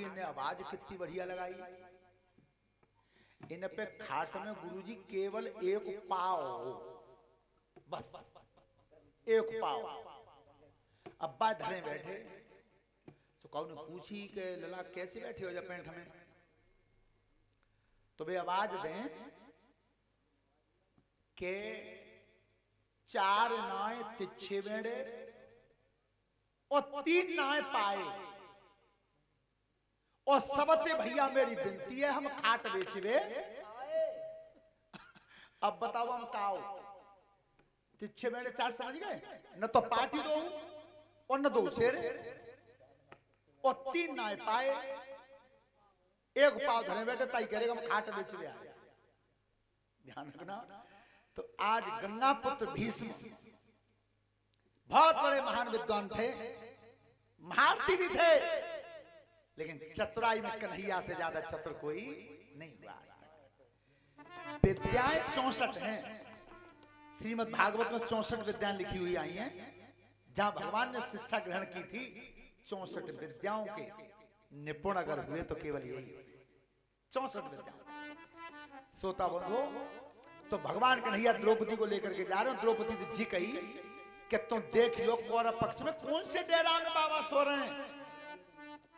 ने आवाज कितनी बढ़िया लगाई। इन पे खाट में गुरुजी केवल एक पाव, बस एक पाव। अब्बा धरे बैठे, तो कौन पूछी के लला कैसे बैठे हो जा पेंट में, तो वे आवाज दें के 4 नाए तिच्छे बेड़े और 3 नाए पाए, और सबते भैया मेरी विनती है हम खाट बेचवे। अब बताओ हम काओ, तिच्छे बेड़े 4 समझ गए, न तो पार्टी दो और न दो शेर, और 3 नाए पाए, एक पाव धरे बैठे ताई करेगा हम खाट बेचवे आए। ध्यान रखना। तो आज गंगा पुत्र भीष्म बहुत बड़े महान विद्वान थे, महारथी भी थे, लेकिन चतुराई में कन्हैया से ज्यादा चतुर कोई नहीं हुआ आज तक। विद्याएं 64 हैं, श्रीमद् भागवत में 64 विद्याएं लिखी हुई आई हैं। जहां भगवान ने शिक्षा ग्रहण की थी 64 विद्याओं के निपुण अगर हुए तो केवल यही 64 विद्या। श्रोता बंधु, तो भगवान कन्हैया द्रौपदी को लेकर के जा रहे हो। द्रौपदी जी कही कि तुम देख लो कौरव पक्ष में कौन से डेरा में बाबा सो रहे हैं,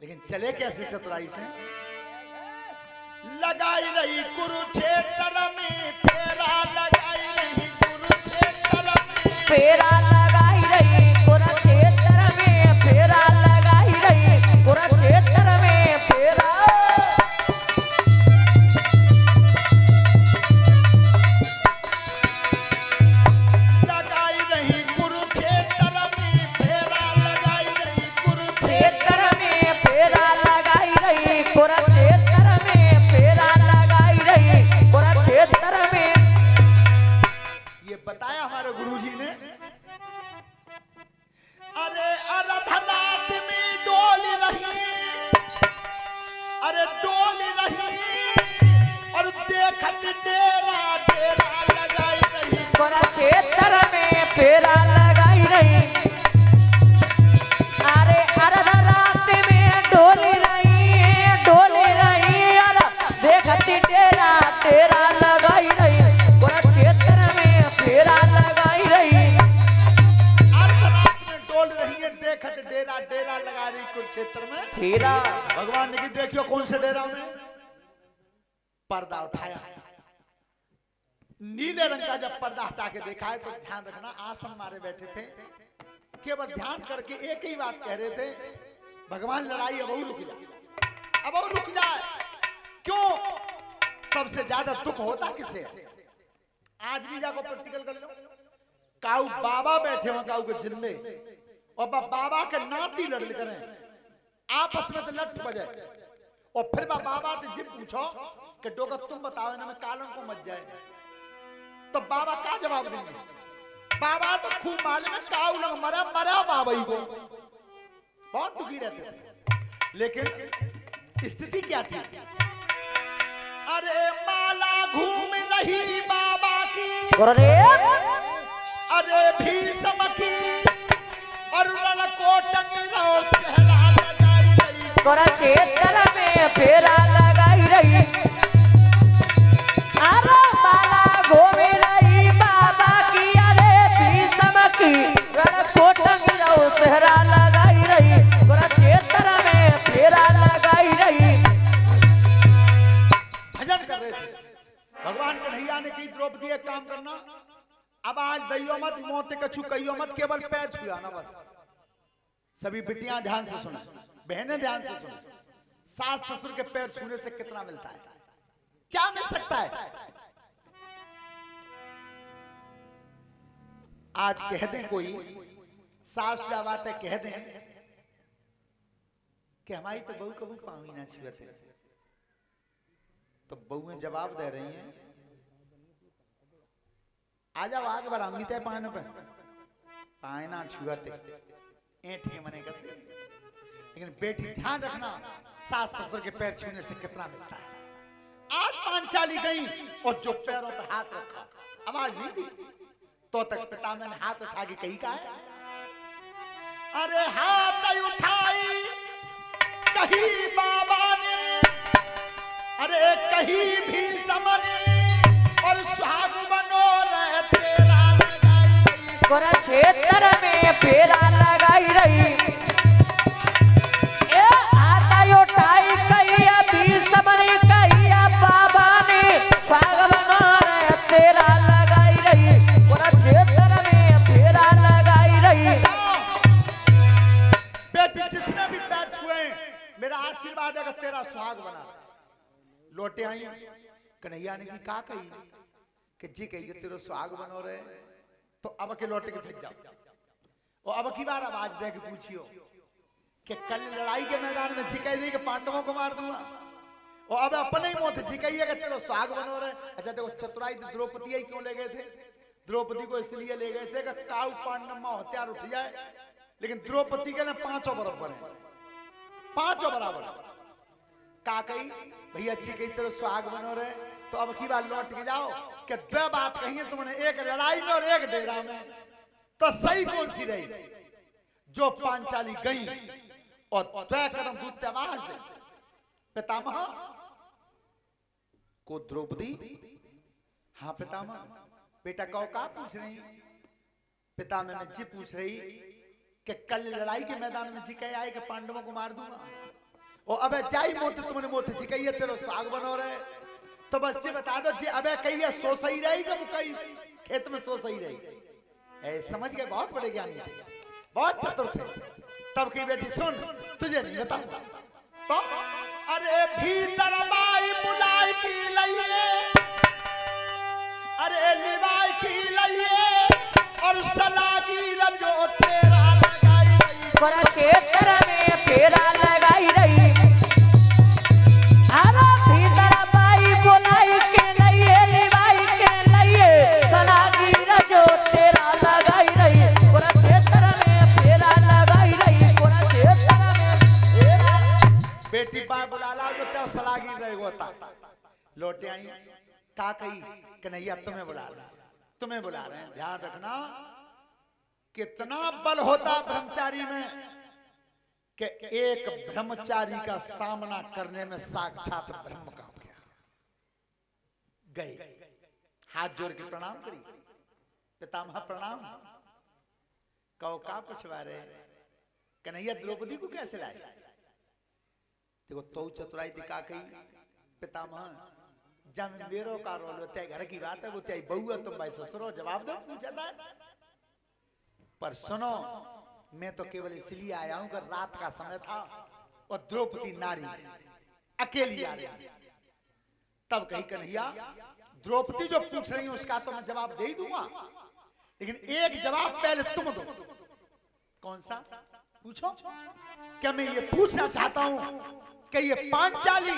लेकिन चले कैसे चतुराई से। लगाई रही कुरुक्षेत्र में फेरा, लगाई रही कुरुक्षेत्र में फेरा, लगाई रही कुरुक्षेत्र में फेरा, लगाई रही कुरुक्षेत्र में फेरा। लगाई रही कुरुक्षेत्र में फेरा, लगाई रही कुरुक्षेत्र में फेरा, लगाई रही कुरुक्षेत्र में फेरा, लगाई रही कुरुक्षेत्र में। ये बताया हमारे गुरुजी ने। अरे अर्धरात में डोल रही, अरे डोल रही, और देखत डेरा डेरा लगाई रही कुरुक्षेत्र में फेरा, लगाई रही। अरे अर्धरात में डोली रही, अरे देखती डेरा तेरा लगाई रही कुरुक्षेत्र में फेरा, लगाई रही। अर्धरात में डोल रही है, देखत डेरा डेरा लगा रही कुरुक्षेत्र में फेरा। भगवान ने की देखियो कौन से डेरा में पर्दा उठाया। नीले रंग का जब पर्दा हटा के देखा है तो ध्यान रखना, आसन मारे बैठे थे, केवल ध्यान करके एक ही बात कह रहे थे, भगवान लड़ाई अब रुक जाए, अब रुक जाए। क्यों? सबसे ज्यादा दुख होता किसे? आज भी जाको प्रैक्टिकल कर लो। काऊ बाबा बैठे हो, काऊ के जिंदे, और बाबा के नाती लड़ करें आपस में तो लट बजे, और फिर बाबा से जिब पूछो कि डोका तुम बताओ ना मैं कालन को मच जाए, तो बाबा क्या जवाब देंगे? बाबा तो खूब मालूम है काऊ लग मरा मरा बाबा ही को, बहुत दुखी रहते थे। लेकिन स्थिति क्या थी? अरे माला घूम रही बाबा की, अरे भीष्म की, और रण को टंगराओ सहरा लगाई रही कुरुक्षेत्र में फेरा, लगाई रही। अरे माला घूम रही बाबा की, अरे भीष्म की, रण को टंगराओ सहरा लगाई रही कुरुक्षेत्र में फेरा, लगाई रही। भजन कर रहे थे। भगवान कन्हैया ने की द्रौपदी एक काम करना, अब आज दैयो मत, मोते कछु कहियो मत, केवल पैर छुआना बस। सभी बिटियां ध्यान से सुना, बहनें ध्यान से सुना। सास ससुर के पैर छूने से कितना मिलता है? क्या मिल सकता है? आज कह दें कोई सास क्या बात है, कह दें कि हमारी तो बहू कबू पाँव ही ना छुएते, तो बहुएं जवाब दे रही हैं, आ जाओ आगे बढ़ाऊंगी तय पाने पे, पाए ना छुआते ऐठ के मने करते। लेकिन बेटी ध्यान रखना, सास ससुर के पैर छूने से कितना मिलता है। आज पांचाली गई और जो पैरों पे हाथ रखा, आवाज नहीं दी, तो तक पिता मैंने हाथ उठा के कही का है, अरे हाथ उठाई कही बाबा समनी और सुहाग बनो रहे तेरा लगाई रही। कुरुक्षेत्र में फेरा लगाई रही। ए आता यो टाई कहिया भीष्मनी कहिया बाबा ने सुहाग बनो रहे तेरा लगाई रही। कुरुक्षेत्र में फेरा लगाई रही। बेटी जिसने भी पैर छुए मेरा आशीर्वाद है कि तेरा सुहाग बना रहे। लौटे आई कन्हैया ने की का कही कि जी कही तेरा सुहाग बनो रहे तो अब के लौटे के भेज जाओ। और अब की बार आवाज दे के पूछियो कि कल लड़ाई के मैदान में जी कह दी कि पांडवों को मार दूंगा और अब अपने ही मुंह जी कही कि तेरा सुहाग बनो रहे। अच्छा देखो चतुराई द्रौपदी ही क्यों ले गए थे? द्रौपदी को इसलिए ले गए थे कि काऊ पांडव में हथियार उठ जाए, लेकिन द्रौपदी के ना पांचों बराबर है, पांचों बराबर। का कही भैया जी कही तेरे सुहाग बनो रहे तो अब की बात लौट के जाओ कि दो बात कही है तुमने, एक लड़ाई में और एक डेरा में, तो सही कौन सी रही? जो पांचाली गई और दो कदम दूध आवाज दे पितामह को द्रौपदी। हाँ पितामह। बेटा कहो का पूछ रही? पितामह में जी पूछ रही कि कल लड़ाई के मैदान में जी कह आए कि पांडवों को मार दूंगा और अबे जाई मोते तुमने मोते जी कही तेरे सुहाग बनो रहे तो बस जी बता दो जी अबे कही है सो सही रही कि वो कहीं खेत में सो सही रही? समझ गए? बहुत बड़े ज्ञानी थे, बहुत चतुर थे। तब की बेटी सुन तुझे नहीं बताऊंगा तो अरे भीतर बाई बुलाई की लइए, अरे लिवाई की लइए और सलागी रजो तेरा लगाई रही। कुरुक्षेत्र में फेरा लगाई रही। अरे भीतर बाई बुलाई के लिए लिवाई के लिए सलागी रजो तेरा लगाई रही। कुरुक्षेत्र में फेरा लगाई रही। कुरुक्षेत्र में बेटी बाई बुला ला जो तेरा सलागी रहे होता। लौटे आई का कही कन्हैया तुम्हें बुला रहे, तुम्हें बुला रहे हैं। ध्यान रखना कितना बल होता ब्रह्मचारी में कि एक ब्रह्मचारी का सामना करने में साक्षात ब्रह्म कांप गया। गए हाथ जोड़ के प्रणाम करी, पितामह प्रणाम। कहो का पूछवा रहे? कन्हैया द्रौपदी को कैसे लाए? देखो तो चतुराई दिखा कही पितामह जब मेरो का रोल होता है घर की बात है वो त्याई बहू है तुम भाई ससुरो जवाब दो पूछा था। पर सुनो मैं तो केवल इसलिए आया हूं कि रात का समय था और द्रौपदी नारी अकेली आ रही। तब कही कन्हैया द्रौपदी जो पूछ रही है उसका तो मैं जवाब दे ही दूंगा, लेकिन एक जवाब पहले तुम दो। कौन सा? पूछो। क्या मैं ये पूछना चाहता हूं कि ये पांचाली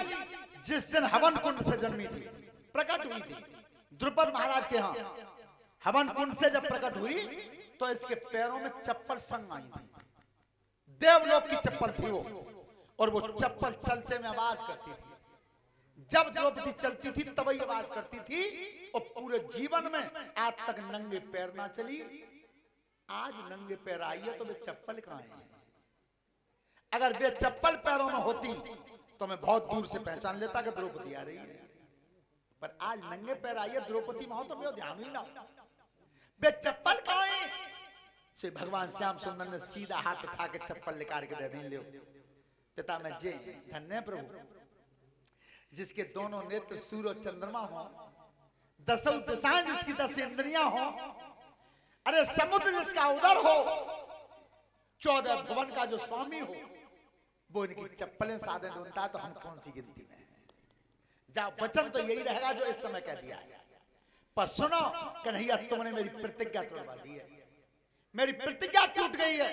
जिस दिन हवन कुंड से जन्मी थी, प्रकट हुई थी द्रुपद महाराज के यहाँ, हवन कुंड से जब प्रकट हुई तो इसके पैरों में चप्पल संग आई थी। देवलोक की चप्पल थी वो, और वो चप्पल चलते में आवाज करती थी। जब द्रौपदी चलती थी तब ही आवाज करती थी, और पूरे जीवन में आज तक नंगे पैर ना चली। आज नंगे पैर आई है तो वे चप्पल कहां है? अगर वे चप्पल पैरों में होती तो मैं बहुत दूर से पहचान लेता कि द्रौपदी आ रही है, पर आज नंगे पैर आई है द्रौपदी मां तो मेरा ध्यान ही ना। वे चप्पल कहां है? से भगवान श्याम सुंदर ने सीधा हाथ उठा के चप्पल निकाल के दे दी। ले पिता में जय धन्य प्रभु, जिसके दोनों नेत्र सूर्य और चंद्रमा हो, दसों दिशाएं जिसकी 10 इंद्रियां हो, अरे समुद्र जिसका उदर हो, 14 भुवन का जो स्वामी हो, वो इनकी चप्पलें साधे ढूंढता तो हम कौन सी गिनती में? जाओ वचन तो यही रहेगा जो इस समय कह दिया है। पर सुनो कन्हैया तुमने मेरी प्रतिज्ञा तोड़वा दी है, मेरी प्रतिज्ञा टूट गई है।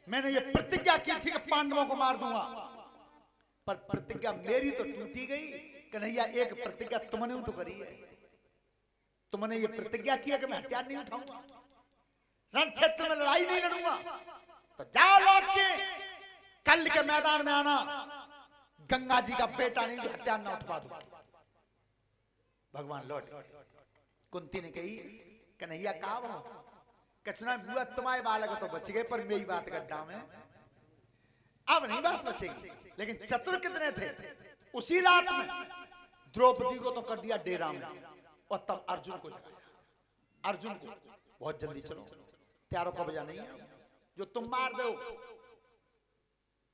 मैंने ये प्रतिज्ञा की थी कि पांडवों को मार दूंगा, पर प्रतिज्ञा मेरी तो टूटी गई। कन्हैया एक प्रतिज्ञा तुमने तो करी है, तुमने ये प्रतिज्ञा की है कि मैं हथियार नहीं उठाऊंगा, रण क्षेत्र में लड़ाई नहीं लड़ूंगा। तो जाओ लौट के कल के मैदान में आना, गंगा जी का बेटा नहीं जो हथियार ना उठवा दूं। भगवान लौट। कुंती ने कही कन्हैया कहा वो कचना बुआ तुम्हारे बालक तो बच गए, पर मेरी बात गड्ढा में अब नहीं बात बचेगी। लेकिन चतुर कितने थे? उसी रात में द्रौपदी को तो कर दिया डेरा में, और तब अर्जुन को जगाया। अर्जुन को बहुत जल्दी चलो, त्यारों का बजा नहीं है जो तुम मार दो।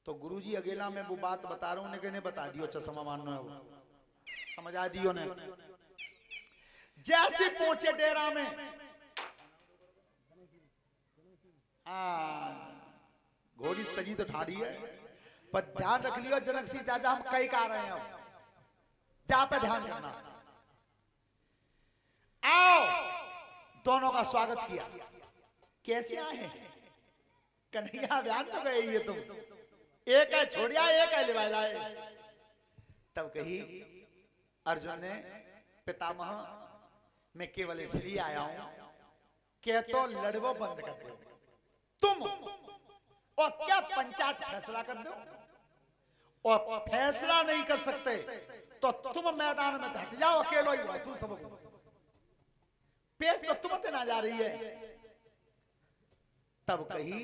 तो गुरुजी अकेला में वो बात बता रहा हूं, उन्हें बता दियो, चश्मा मानना है वो, समझा दियो ने। जैसे पहुंचे डेरा में, घोड़ी सजी तो ठाड़ी है, पर ध्यान रख लियो जनक सिंह चाचा, हम कई का रहे हैं, अब जा पे ध्यान करना। आओ, दोनों का स्वागत किया। कैसे आए कन्हैया, बयान तो गए ये तुम, एक है छोड़िया, एक है लिवालाए। तब कही अर्जुन ने, पितामह मैं केवल इसलिए आया हूं कि तो लड़वो बंद कर दो तुम, और क्या पंचायत फैसला कर दो, और फैसला नहीं कर सकते तो तुम मैदान में हट जाओ, अकेलो ही हो तू, सब पेश तो तुम ना जा रही है। तब कही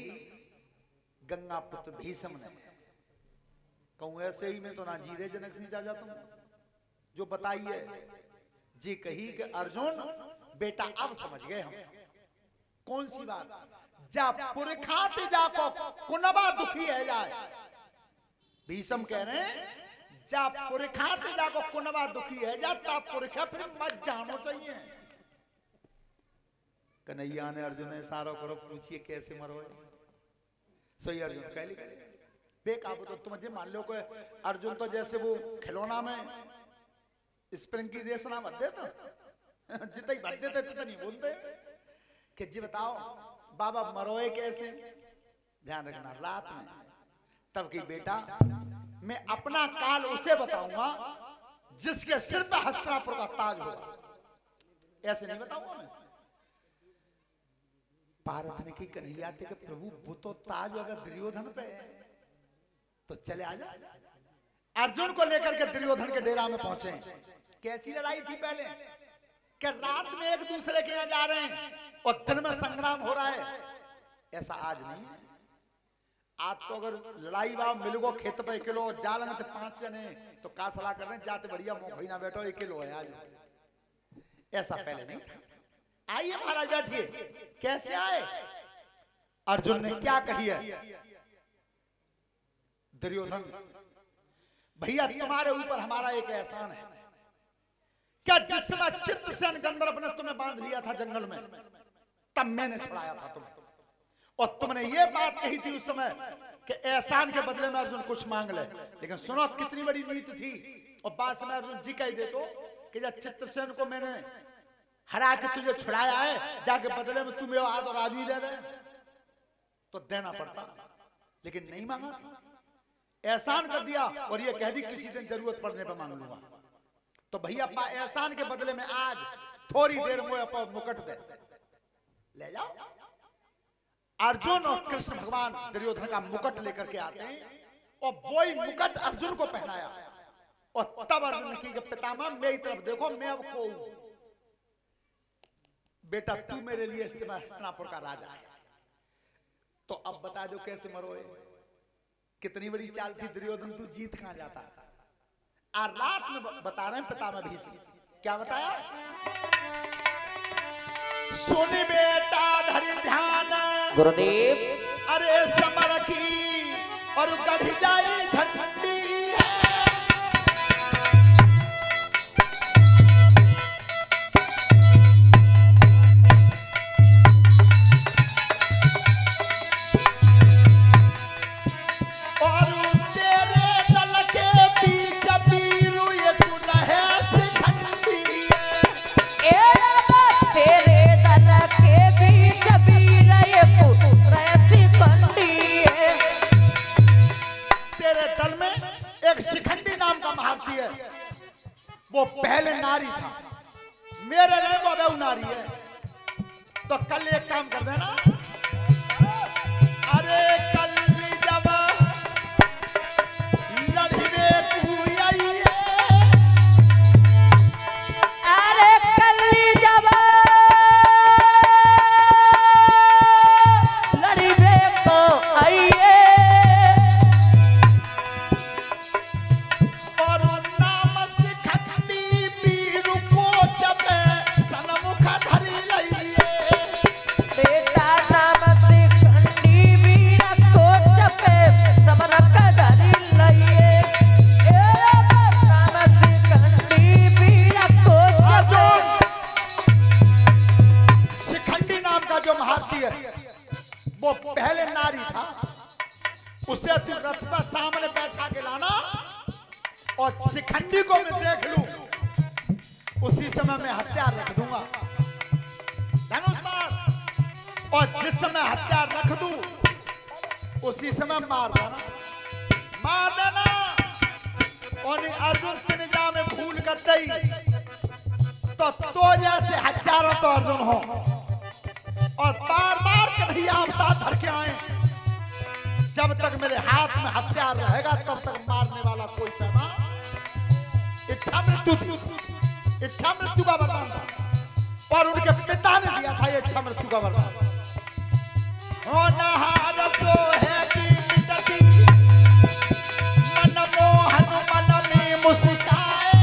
गंगा पुत्र भीष्म ने, कहूं ऐसे ही में तो ना जी रहे जनक सिंह चाचा तुम, जो बताइए जी। कही कि अर्जुन बेटा अब समझ गए हम, कौन सी बात, जा पुरखात जाको कुनबा दुखी है जाए। भीष्म कह रहे हैं जा पुरखात जाको कुनबा दुखी है जा, तब पुरखा फिर मत जानो चाहिए। कन्हैया ने अर्जुन ने सारो करो, पूछिए कैसे मरोए। सही अर्जुन कह ली बेकाबू, तो तुम मान लो को अर्जुन तो जैसे वो खिलौना में स्प्रिंग की रेस ना भर देता, जितना ही भर देते तितना नहीं बोलते कि जी बताओ बाबा मरोए कैसे। ध्यान रखना रात में। तब की बेटा मैं अपना काल उसे बताऊंगा जिसके सिर पे हस्तिनापुर का ताज होगा, ऐसे नहीं बताऊंगा मैं। पार्थ ने की कन्हैया थे कि प्रभु वो तो ताज अगर दुर्योधन पे है तो चले आ जा। अर्जुन को लेकर के दुर्योधन के डेरा में पहुंचे। कैसी लड़ाई थी पहले कि रात में एक दूसरे के यहाँ जा रहे हैं और दिन में संग्राम हो रहा है, ऐसा आज नहीं है। आज तो अगर लड़ाई बाब मिलगो खेत पे किलो, जाल में तो 5 जने तो का सलाह कर रहे हैं, जाते बढ़िया मोखई ना बैठो 1 किलो है आज, ऐसा पहले नहीं था। आइए महाराज बैठिए। कैसे आए? अर्जुन ने क्या कही है? दुर्योधन भैया तुम्हारे ऊपर हमारा एक एहसान है, क्या जिस समय चित्रसेन गंधर्व ने तुम्हें बांध लिया था जंगल में, तब मैंने छुड़ाया था तुम्हें, और तुमने ये बात कही थी उस समय कि एहसान के बदले में अर्जुन कुछ मांग ले। लेकिन सुनो कितनी बड़ी नीति थी, और बाद में अर्जुन जी कह दे तो कि जब चित्रसेन को मैंने हरा के तुझे छुड़ाया है, जाके बदले में तुम्हें आज और आज ही दे दे, तो देना पड़ता, लेकिन नहीं मांगा था, एहसान कर दिया और ये कह दी किसी दिन जरूरत पड़ने पर मांग लूंगा। तो भैया एहसान के बदले में आज थोड़ी देर में मुकुट दे ले जाओ। अर्जुन और कृष्ण भगवान दुर्योधन का मुकुट लेकर के आते हैं, और वही मुकुट अर्जुन को पहनाया, और तब अर्जुन ने की कि पितामह मेरी तरफ देखो, मैं अब को बेटा तू मेरे लिए हस्तिनापुर का राजा है, तो अब बता दो कैसे मरोए। कितनी बड़ी चाल थी दुर्योधन, तू जीत कहां जाता। आज रात में बता रहे हैं पितामह भीष्म क्या बताया। सुन बेटा धरि ध्यान गुरुदेव, अरे समर की और गढ़ जाए झंडी है, और तेरे दल के बीच बीरू एक नहे शिखंडी है। तेरे दल के बीच बीर एक शिखंडी है। तेरे दल में एक शिखंडी नाम का महारथी है, वो पहले नारी था, मेरे लिए वो बहु नारी है। तो कल एक काम कर देना, अरे कल जब लड़ने तू आई है, अरे कल जब लड़बे तो आइए, और नाम शिखंडी और शिखंडी को मैं देख लूं, उसी समय मैं हथियार रख दूंगा। धनुष मार, और जिस समय हथियार रख दूं उसी समय मार देना, मार देना। और अर्जुन की निगाह में भूल कर दई तो जैसे हजारों तो अर्जुन हो, और बार बार कन्हैया अवतार धर के आए। जब तक मेरे हाथ में हथियार रहेगा तब तक मारने वाला कोई पैदा। इच्छा मृत्यु थी, इच्छा मृत्यु का वरदान था, और उनके पिता ने दिया था ये इच्छा मृत्यु का वरदान। होनहार सो है की मिटती, मन मोहन मन में मुस्काए,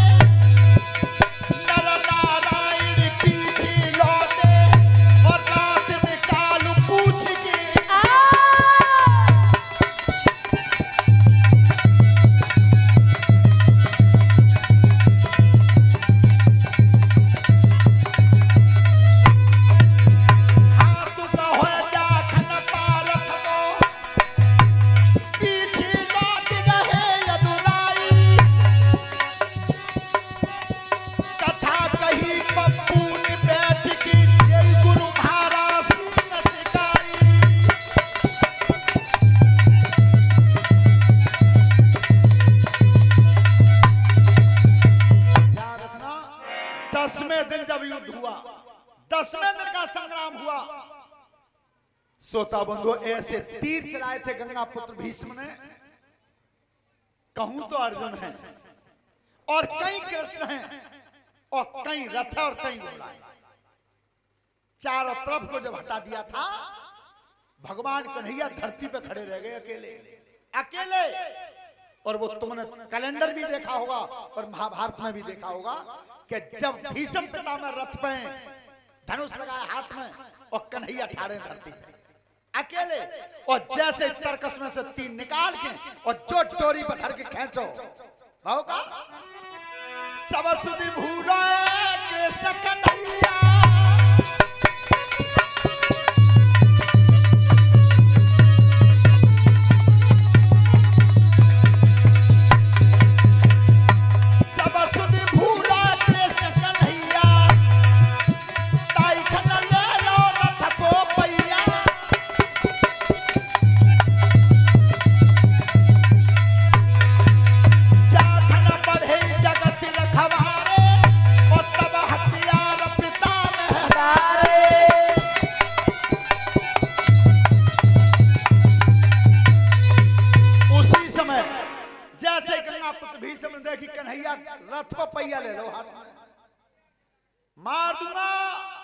नर नारायण पीछे लौटे, और रात में काल पूछ के श्रोता बंधु, ऐसे तीर चलाए थे गंगा पुत्र भीष्म ने। कहूं तो अर्जुन है, और कई कृष्ण हैं, और कई रथ है, और कई घोड़ा है। चारों तरफ को जब हटा दिया था, भगवान कन्हैया धरती पे खड़े रह गए अकेले अकेले। और वो तुमने कैलेंडर भी देखा होगा और महाभारत में भी देखा होगा कि जब भीष्म पितामह रथ पे धनुष लगाए हाथ में, और कन्हैया ठाड़े धरती पे अकेले, और जैसे तरकस में से तीन निकाल के और जो डोरी पर धर के खींचो, भाव का सब सुधि भूलो कृष्ण कन्हैया। देखी कन्हैया रथ को पहिया ले लो हाथ में, मार दूंगा।